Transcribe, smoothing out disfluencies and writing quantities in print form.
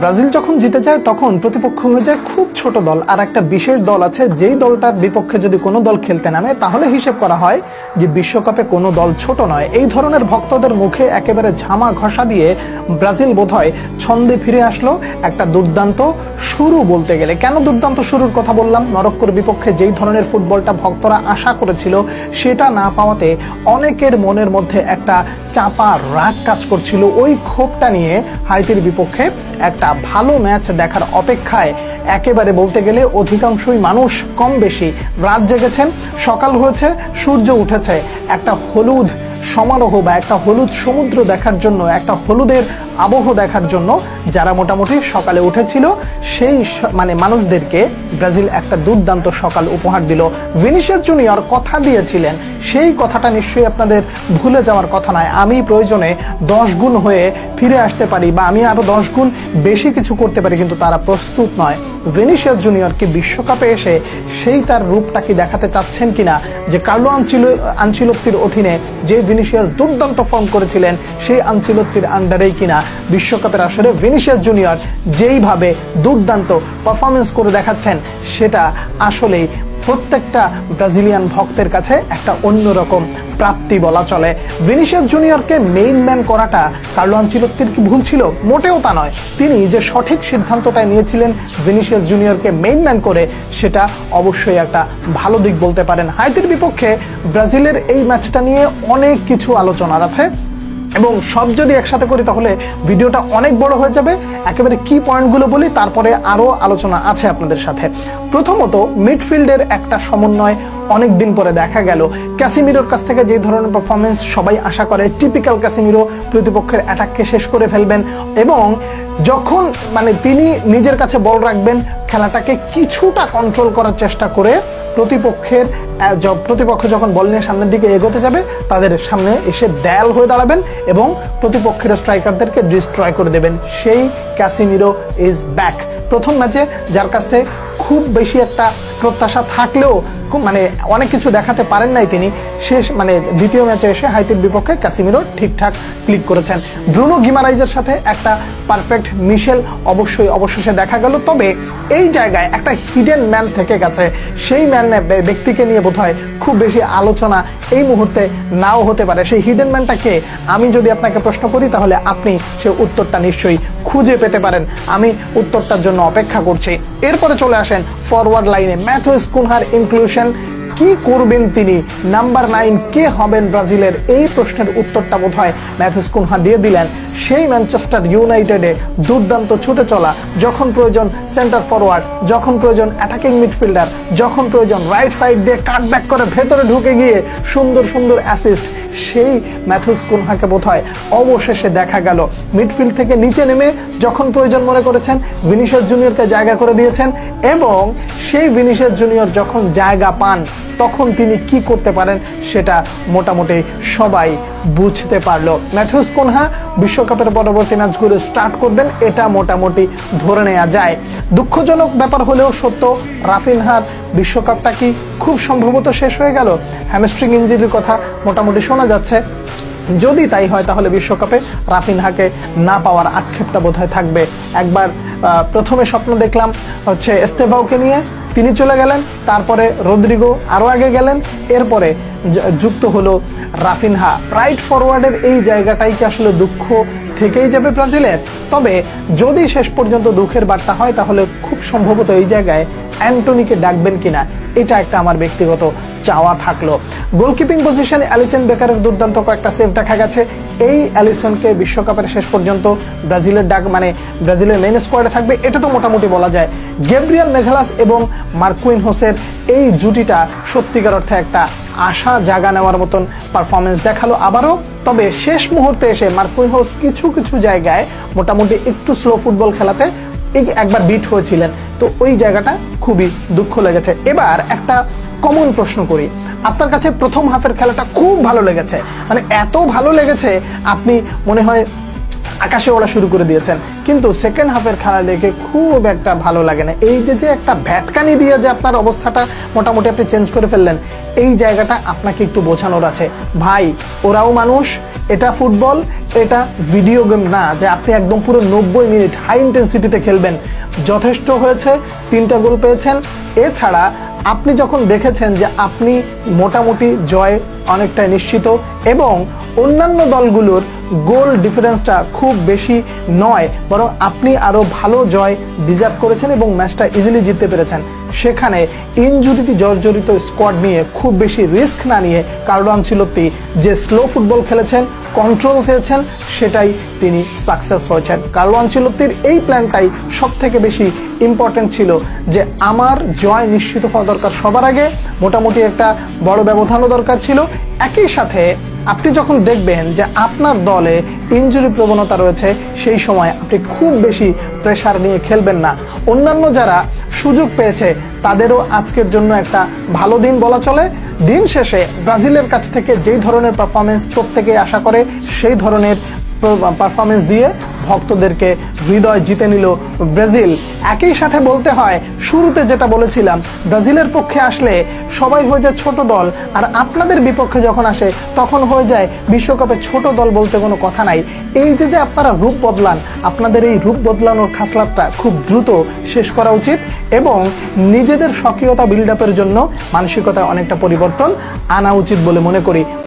Brazil যখন জিতে যায় তখন প্রতিপক্ষ হয়ে যায় খুব ছোট দল, আর একটা বিশেষ দল আছে যেই দলটার বিপক্ষে যদি কোনো দল খেলতে নামে তাহলে হিসেব করা হয় যে বিশ্বকাপে কোনো দল ছোট নয়। এই ধরনের ভক্তদের মুখে একেবারে ঝামা ঘষা দিয়ে ব্রাজিল বোধহয় ছন্দে ফিরে আসলো একটা দুর্দান্ত শুরু বলতে গেলে। কেন দুর্দান্ত শুরুর কথা বললাম? মরক্কোর বিপক্ষে যেই ধরনের ফুটবলটা ভক্তরা আশা করেছিল সেটা না পাওয়াতে অনেকের মনের মধ্যে একটা চাপা রাগ কাজ করছিল। ওই ক্ষোভটা নিয়ে হাইতির বিপক্ষে একটা ভালো ম্যাচ দেখার অপেক্ষায় একেবারে বলতে গেলে অধিকাংশই মানুষ কম বেশি রাত জেগেছেন। সকাল হয়েছে, সূর্য উঠেছে, একটা হলুদ সমারোহ বা একটা হলুদ সমুদ্র দেখার জন্য, একটা হলুদের আবহ দেখার জন্য যারা মোটামুটি সকালে উঠেছিল সেই মানুষদেরকে ব্রাজিল একটা দুর্দান্ত সকাল উপহার দিল। ভিনিসিয়াস জুনিয়র কথা দিয়েছিলেন, সেই কথাটা নিশ্চয়ই আপনাদের ভুলে যাওয়ার কথা নয়। আমি প্রয়োজনে 10 গুণ হয়ে ফিরে আসতে পারি বা আমি আরো 10 গুণ বেশি কিছু করতে পারি, কিন্তু তারা প্রস্তুত নয়। ভিনিসিয়াস জুনিয়র কি বিশ্বকাপে এসে সেই তার রূপটা কি দেখাতে চাচ্ছেন কিনা, যে কার্লো আনচিলত্তির অধীনে যে ভিনিসিয়াস দুর্দান্ত ফর্ম করেছিলেন সেই আনচিলত্তির আন্ডারেই কিনা বিশ্বকাপের আসরে ভিনিসিয়াস জুনিয়র যেইভাবে দুর্দান্ত পারফরমেন্স করে দেখাচ্ছেন সেটা আসলেই প্রত্যেকটা ব্রাজিলিয়ান ভক্তের কাছে একটা অন্যরকম প্রাপ্তি বলা চলে। ভিনিসিয়াস জুনিয়রকে মেইন ম্যান করাটা কার্লো আনচিলত্তির কি ভুল ছিল? মোটেও তা নয়। তিনি যে সঠিক সিদ্ধান্তটা নিয়েছিলেন ভিনিসিয়াস জুনিয়রকে মেইন ম্যান করে, সেটা অবশ্যই একটা ভালো দিক বলতে পারেন। হাইতির বিপক্ষে ব্রাজিলের এই ম্যাচটা নিয়ে অনেক কিছু আলোচনার আছে এবং সব যদি একসাথে করি তাহলে ভিডিওটা অনেক বড় হয়ে যাবে। একেবারে কি পয়েন্টগুলো বলি, তারপরে আরো আলোচনা আছে আপনাদের সাথে। প্রথমত, মিডফিল্ডের একটা সমন্বয় অনেক দিন পরে দেখা গেল। ক্যাসিমিরোর কাছ থেকে যে ধরনের পারফরমেন্স সবাই আশা করে, টিপিক্যাল ক্যাসিমিরো প্রতিপক্ষের অ্যাটাককে শেষ করে ফেলবেন এবং যখন তিনি নিজের কাছে বল রাখবেন, খেলাটাকে কিছুটা কন্ট্রোল করার চেষ্টা করে প্রতিপক্ষ যখন বল নিয়ে সামনের দিকে এগোতে যাবে তাদের সামনে এসে দেয়াল হয়ে দাঁড়াবেন এবং প্রতিপক্ষের স্ট্রাইকারদেরকে ডিস্ট্রয় করে দেবেন। সেই ক্যাসিমিরো ইজ ব্যাক। প্রথম ম্যাচে যার কাছে খুব বেশি একটা প্রত্যাশা থাকলেও অনেক কিছু দেখাতে পারেন নাই তিনি, শেষ দ্বিতীয় ম্যাচে এসে হাইতির বিপক্ষে ক্যাসিমিরো ঠিকঠাক ক্লিক করেছেন। ব্রুনো গিমারাইজের সাথে একটা পারফেক্ট মিশেল অবশেষে দেখা গেল। তবে এই জায়গায় একটা হিডেন ম্যান থেকে গেছে, সেই ব্যক্তিকে নিয়ে বোধহয় খুব বেশি আলোচনা এই মুহূর্তে নাও হতে পারে। সেই হিডেন ম্যানটাকে আমি যদি আপনাকে প্রশ্ন করি তাহলে আপনি সে উত্তরটা নিশ্চয়ই খুঁজে পেতে পারেন। আমি উত্তরটার জন্য অপেক্ষা করছি। এরপরে চলে আসেন ফরওয়ার্ড লাইনে ম্যাথিউস কুনহার ইনক্লুশন। কি করবেন তিনি? নাম্বার 9 কে হবেন ব্রাজিলের? এই প্রশ্নের উত্তরটা বোধহয় ম্যাথিউস কুনহা দিয়ে দিলেন। সেই ম্যানচেস্টার ইউনাইটেডে দুর্দান্ত ছুটে চলা, যখন প্রয়োজন সেন্টার ফরওয়ার্ড, যখন প্রয়োজন অ্যাটাকিং মিডফিল্ডার, যখন প্রয়োজন রাইট সাইড দিয়ে কাটব্যাক করে ভেতরে ঢুকে গিয়ে সুন্দর সুন্দর অ্যাসিস্ট, সেই ম্যাথিউস কুনহাকে বোধহয় অবশেষে দেখা গেল। মিডফিল্ড থেকে নিচে নেমে যখন প্রয়োজন মনে করেছেন ভিনিসিয়াস জুনিয়রকে জায়গা করে দিয়েছেন এবং সেই ভিনিসিয়াস জুনিয়র যখন জায়গা পান তখন তিনি কি করতে পারেন সেটা মোটামুটি সবাই বুঝতে পারলো। ম্যাথিউস কুনহা বিশ্বকাপের পরবর্তী ম্যাচগুলো স্টার্ট করবেন, এটা মোটামুটি ধরে নেওয়া যায়। দুঃখজনক ব্যাপার হলেও সত্য, রাফিনহার বিশ্বকাপটা কি খুব সম্ভবত শেষ হয়ে গেল? হ্যামস্ট্রিং ইনজুরির কথা মোটামুটি শোনা যাচ্ছে। যদি তাই হয় তাহলে বিশ্বকাপে রাফিনহাকে না পাওয়ার আক্ষেপটা বোধহয় থাকবে। একবার প্রথমে স্বপ্ন দেখলাম এস্তেভাওকে নিয়ে, তিনি চলে গেলেন, তারপরে রদ্রিগো আরো আগে গেলেন, এরপরে যুক্ত হলো রাফিনহা। রাইট ফরওয়ার্ডের এই জায়গাটাই কি আসলে দুঃখ থেকেই যাবে ব্রাজিলের? তবে যদি শেষ পর্যন্ত দুঃখের বার্তা হয় তাহলে খুব সম্ভবত এই জায়গায় অ্যান্টনিকে ডাকবেন কিনা, এটা একটা আমার ব্যক্তিগত চাওয়া থাকলো। গোলকিপিং পজিশনে অ্যালিসন বেকারের দুর্দান্ত কয়েকটা সেভ দেখা গেছে। এই অ্যালিসনকে বিশ্বকাপের শেষ পর্যন্ত ব্রাজিলের ব্রাজিলের মেইন স্কোয়াডে থাকবে, এটা তো মোটামুটি বলা যায়। গ্যাব্রিয়েল মেঘালাস এবং মার্কুইনহোসের এই জুটিটা সত্যিকার অর্থে একটা আশা জাগা নেওয়ার মতন পারফরমেন্স দেখালো আবারও। তবে শেষ মুহূর্তে এসে মার্কুইনহোস কিছু কিছু জায়গায় মোটামুটি একটু স্লো ফুটবল খেলাতে একবার বিট হয়েছিলেন, তো ওই জায়গাটা খুবই দুঃখ লেগেছে। এবার একটা কমন প্রশ্ন করি, আপনার কাছে প্রথম হাফের খেলাটা খুব ভালো লেগেছে, এত ভালো লেগেছে আপনি মনে হয় আকাশে ওড়া শুরু করে দিয়েছেন, কিন্তু সেকেন্ড হাফের খেলা দেখে খুব একটা ভালো লাগে না। এই যে একটা ভ্যাটকানি দিয়ে যে আপনার অবস্থাটা মোটামুটি আপনি চেঞ্জ করে ফেললেন, এই জায়গাটা আপনাকে একটু বোঝানোর আছে। ভাই, ওরাও মানুষ, এটা ফুটবল, এটা ভিডিও গেম না যে আপনি একদম পুরো 90 মিনিট হাই ইন্টেন্সিটিতে খেলবেন। যথেষ্ট হয়েছে, 3টা গোল পেয়েছেন। এছাড়া আপনি যখন দেখেছেন যে আপনি মোটামুটি জয় অনেকটাই নিশ্চিত এবং অন্যান্য দলগুলোর গোল ডিফারেন্সটা খুব বেশি নয়, বরং আপনি আরও ভালো জয় ডিজার্ভ করেছেন এবং ম্যাচটা ইজিলি জিততে পেরেছেন, সেখানে ইনজুরিতে জর্জরিত স্কোয়াড নিয়ে খুব বেশি রিস্ক না নিয়ে কার্লো আনচেলত্তি যে স্লো ফুটবল খেলেছেন, কন্ট্রোল চেয়েছেন, সেটাই তিনি সাকসেস হয়েছেন। কার্লো আনচেলত্তির এই প্ল্যানটাই সব থেকে বেশি ইম্পর্টেন্ট ছিল যে আমার জয় নিশ্চিত হওয়া দরকার সবার আগে, মোটামুটি একটা বড় ব্যবধানও দরকার ছিল। একই সাথে আপনি যখন দেখবেন যে আপনার দলে ইনজুরি প্রবণতা রয়েছে, সেই সময় আপনি খুব বেশি প্রেসার নিয়ে খেলবেন না। অন্যান্য যারা সুযোগ পেয়েছে তাদেরও আজকের জন্য একটা ভালো দিন বলা চলে। দিন শেষে ব্রাজিলের কাছ থেকে যেই ধরনের পারফরমেন্স প্রত্যেকেই আশা করে, সেই ধরনের পারফরমেন্স দিয়ে ভক্তদেরকে হৃদয় জিতে নিল ব্রাজিল। একই সাথে বলতে হয়, শুরুতে যেটা বলেছিলাম, ব্রাজিলের পক্ষে আসলে সবাই হয়ে যায় ছোট দল, আর আপনাদের বিপক্ষে যখন আসে তখন হয়ে যায় বিশ্বকাপে ছোট দল বলতে কোনো কথা নাই। এই যে আপনারা রূপ বদলান, আপনাদের এই রূপ বদলানোর খাসলাতটা খুব দ্রুত শেষ করা উচিত এবং নিজেদের স্বকীয়তা বিল্ড আপের জন্য মানসিকতায় অনেকটা পরিবর্তন আনা উচিত বলে মনে করি।